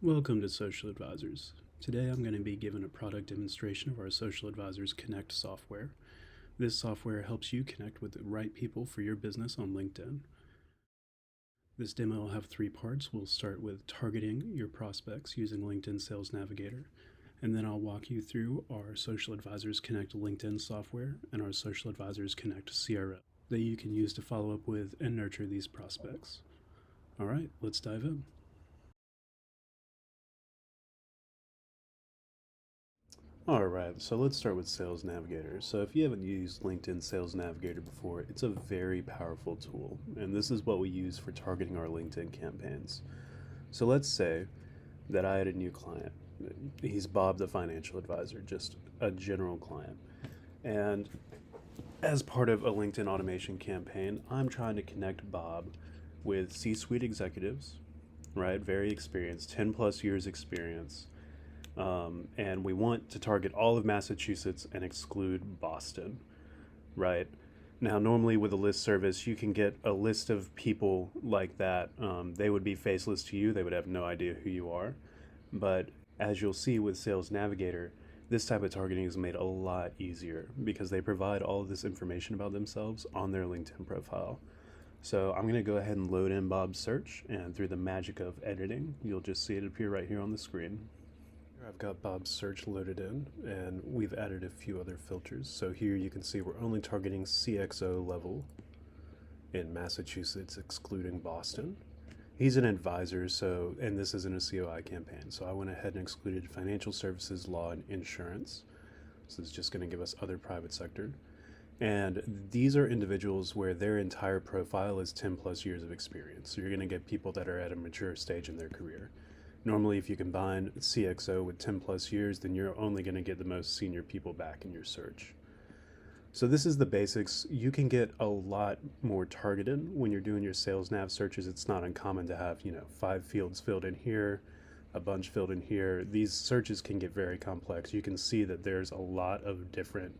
Welcome to Social Advisors. Today I'm going to be given a product demonstration of our Social Advisors Connect software. This software helps you connect with the right people for your business on LinkedIn. This demo will have three parts. We'll start with targeting your prospects using LinkedIn Sales Navigator, and then I'll walk you through our Social Advisors Connect LinkedIn software and our Social Advisors Connect CRM that you can use to follow up with and nurture these prospects. All right, let's dive in. All right, so let's start with Sales Navigator. So if you haven't used LinkedIn Sales Navigator before, it's a very powerful tool, and this is what we use for targeting our LinkedIn campaigns. So let's say that I had a new client. He's Bob, the financial advisor, just a general client. And as part of a LinkedIn automation campaign, I'm trying to connect Bob with C-suite executives, right? Very experienced, 10 plus years experience. And we want to target all of Massachusetts and exclude Boston, right? Now, normally with a list service, you can get a list of people like that. They would be faceless to you. They would have no idea who you are. But as you'll see with Sales Navigator, this type of targeting is made a lot easier because they provide all of this information about themselves on their LinkedIn profile. So I'm going to go ahead and load in Bob's search, and through the magic of editing, you'll just see it appear right here on the screen. I've got Bob's search loaded in, and we've added a few other filters. So here you can see we're only targeting CXO level in Massachusetts, excluding Boston. He's an advisor, and this isn't a COI campaign. So I went ahead and excluded financial services, law, and insurance. So it's just going to give us other private sector. And these are individuals where their entire profile is 10 plus years of experience. So you're going to get people that are at a mature stage in their career. Normally, if you combine CXO with 10 plus years, then you're only going to get the most senior people back in your search. So this is the basics. You can get a lot more targeted when you're doing your sales nav searches. It's not uncommon to have, 5 fields filled in here, a bunch filled in here. These searches can get very complex. You can see that there's a lot of different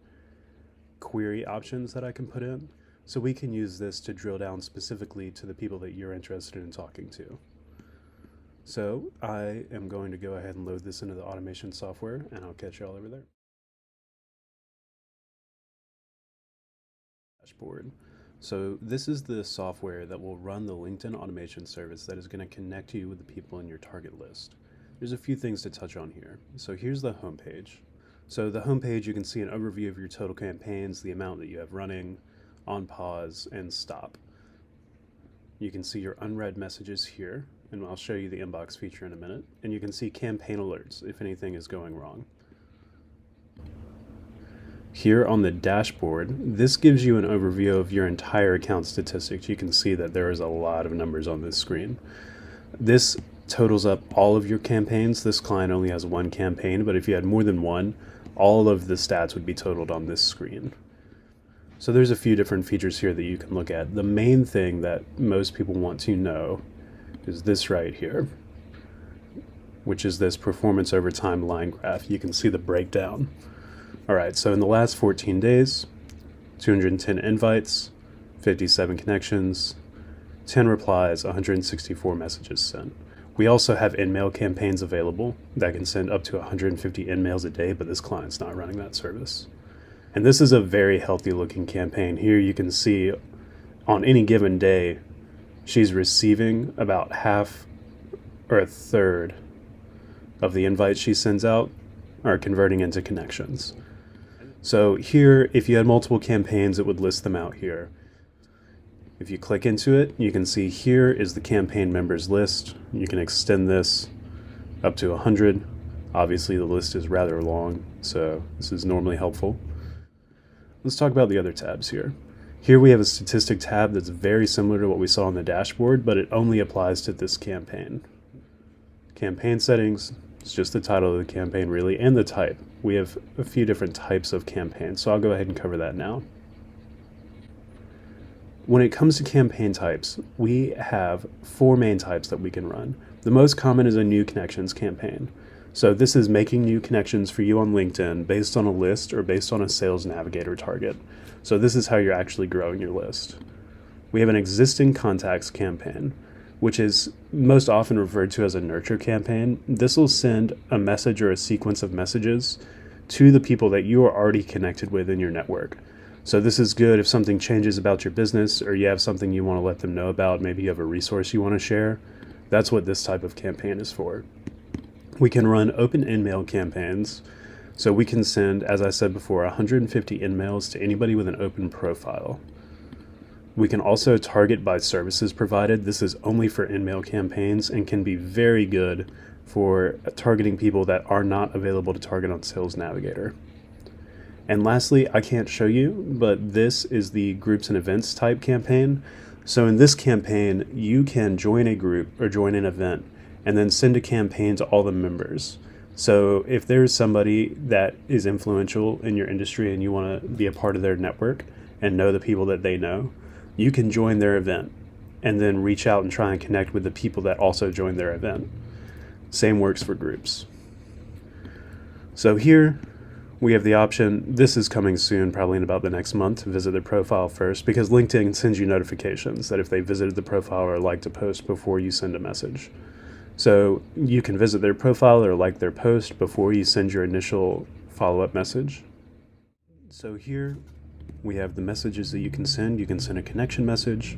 query options that I can put in. So we can use this to drill down specifically to the people that you're interested in talking to. So I am going to go ahead and load this into the automation software, and I'll catch you all over there. Dashboard. So this is the software that will run the LinkedIn automation service that is going to connect you with the people in your target list. There's a few things to touch on here. So here's the home page. So the home page, you can see an overview of your total campaigns, the amount that you have running, on pause, and stop. You can see your unread messages here, and I'll show you the inbox feature in a minute. And you can see campaign alerts if anything is going wrong. Here on the dashboard, this gives you an overview of your entire account statistics. You can see that there is a lot of numbers on this screen. This totals up all of your campaigns. This client only has one campaign, but if you had more than one, all of the stats would be totaled on this screen. So there's a few different features here that you can look at. The main thing that most people want to know is this right here, which is this performance over time line graph. You can see the breakdown. All right, so in the last 14 days, 210 invites, 57 connections, 10 replies, 164 messages sent. We also have in-mail campaigns available that can send up to 150 in-mails a day, but this client's not running that service. And this is a very healthy looking campaign. Here you can see on any given day, she's receiving about half or a third of the invites she sends out are converting into connections. So here, if you had multiple campaigns, it would list them out here. If you click into it, you can see here is the campaign members list. You can extend this up to 100. Obviously the list is rather long, so this is normally helpful. Let's talk about the other tabs here. Here we have a statistic tab that's very similar to what we saw on the dashboard, but it only applies to this campaign. Campaign settings, it's just the title of the campaign really, and the type. We have a few different types of campaigns, so I'll go ahead and cover that now. When it comes to campaign types, we have 4 main types that we can run. The most common is a new connections campaign. So this is making new connections for you on LinkedIn based on a list or based on a Sales Navigator target. So this is how you're actually growing your list. We have an existing contacts campaign. which is most often referred to as a nurture campaign. This will send a message or a sequence of messages to the people that you are already connected with in your network. So this is good if something changes about your business or you have something you want to let them know about. Maybe you have a resource you want to share. That's what this type of campaign is for. We can run open in-mail campaigns. So we can send, as I said before, 150 in-mails to anybody with an open profile. We can also target by services provided. This is only for in-mail campaigns and can be very good for targeting people that are not available to target on Sales Navigator. And lastly, I can't show you, but this is the groups and events type campaign. So in this campaign, you can join a group or join an event and then send a campaign to all the members. So if there's somebody that is influential in your industry and you want to be a part of their network and know the people that they know, you can join their event and then reach out and try and connect with the people that also joined their event. Same works for groups. So here we have the option, this is coming soon, probably in about the next month, to visit their profile first, because LinkedIn sends you notifications that if they visited the profile or liked a post before you send a message. So you can visit their profile or like their post before you send your initial follow-up message. So here we have the messages that you can send. You can send a connection message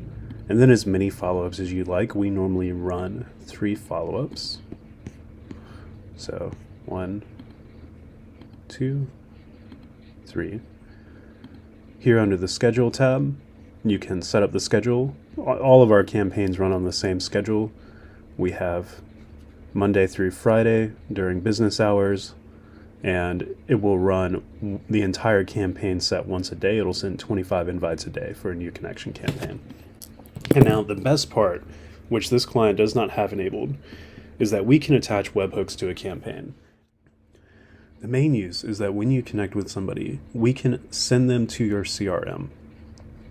and then as many follow-ups as you like. We normally run 3 follow-ups. So 1, 2, 3. Here under the schedule tab, you can set up the schedule. All of our campaigns run on the same schedule. We have Monday through Friday during business hours, and it will run the entire campaign set once a day. It'll send 25 invites a day for a new connection campaign. And now the best part, which this client does not have enabled, is that we can attach webhooks to a campaign. The main use is that when you connect with somebody, we can send them to your CRM.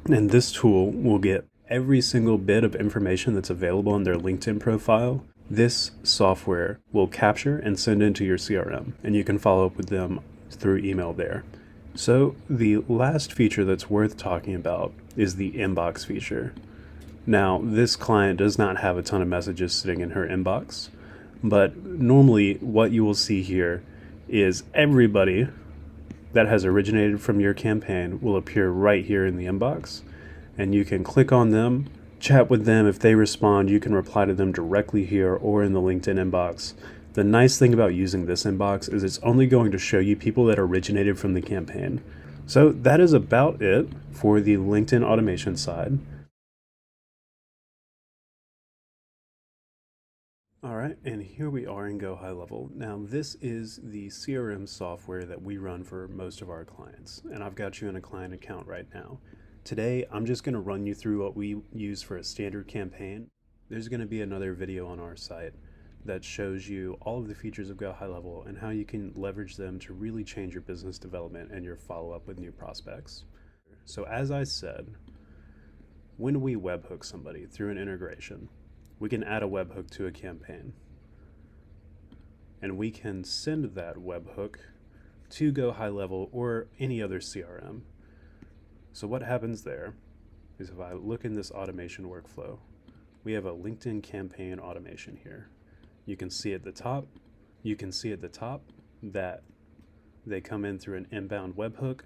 And this tool will get every single bit of information that's available in their LinkedIn profile. This software will capture and send into your CRM, and you can follow up with them through email there. So the last feature that's worth talking about is the inbox feature. Now, this client does not have a ton of messages sitting in her inbox, but normally what you will see here is everybody that has originated from your campaign will appear right here in the inbox, and you can click on them, chat with them. If they respond, you can reply to them directly here or in the LinkedIn inbox. The nice thing about using this inbox is it's only going to show you people that originated from the campaign. So that is about it for the LinkedIn automation side. All right, and here we are in Go High Level. Now this is the CRM software that we run for most of our clients, and I've got you in a client account right now. Today, I'm just going to run you through what we use for a standard campaign. There's going to be another video on our site that shows you all of the features of Go High Level and how you can leverage them to really change your business development and your follow-up with new prospects. So as I said, when we webhook somebody through an integration, we can add a webhook to a campaign. And we can send that webhook to Go High Level or any other CRM. So what happens there is if I look in this automation workflow, we have a LinkedIn campaign automation here. You can see at the top, that they come in through an inbound webhook,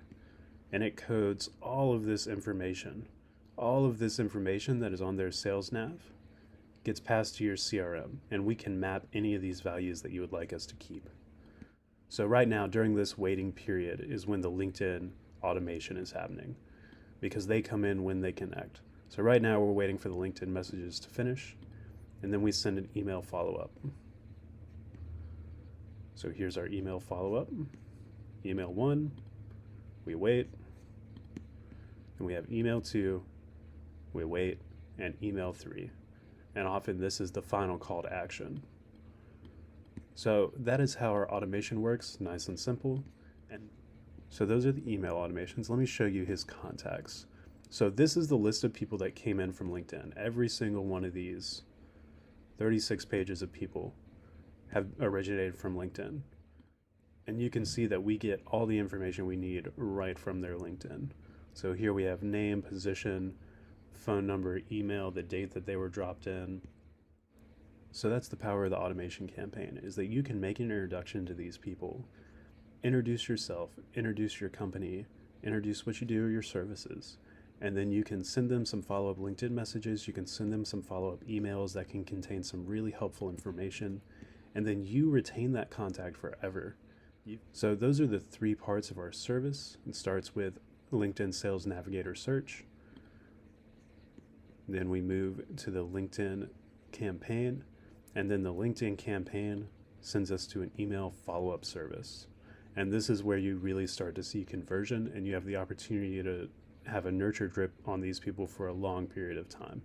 and it codes all of this information. All of this information that is on their sales nav gets passed to your CRM, and we can map any of these values that you would like us to keep. So right now, during this waiting period is when the LinkedIn automation is happening, because they come in when they connect. So right now we're waiting for the LinkedIn messages to finish, and then we send an email follow-up. So here's our email follow-up. Email 1, we wait, and we have email 2, we wait, and email 3. And often this is the final call to action. So that is how our automation works, nice and simple. And so those are the email automations. Let me show you his contacts. So this is the list of people that came in from LinkedIn. Every single one of these 36 pages of people have originated from LinkedIn. And you can see that we get all the information we need right from their LinkedIn. So here we have name, position, phone number, email, the date that they were dropped in. So that's the power of the automation campaign, is that you can make an introduction to these people, introduce yourself, introduce your company, introduce what you do or your services, and then you can send them some follow-up LinkedIn messages, you can send them some follow-up emails that can contain some really helpful information, and then you retain that contact forever. So those are the three parts of our service. It starts with LinkedIn Sales Navigator search. Then we move to the LinkedIn campaign, and then the LinkedIn campaign sends us to an email follow-up service. And this is where you really start to see conversion, and you have the opportunity to have a nurture drip on these people for a long period of time.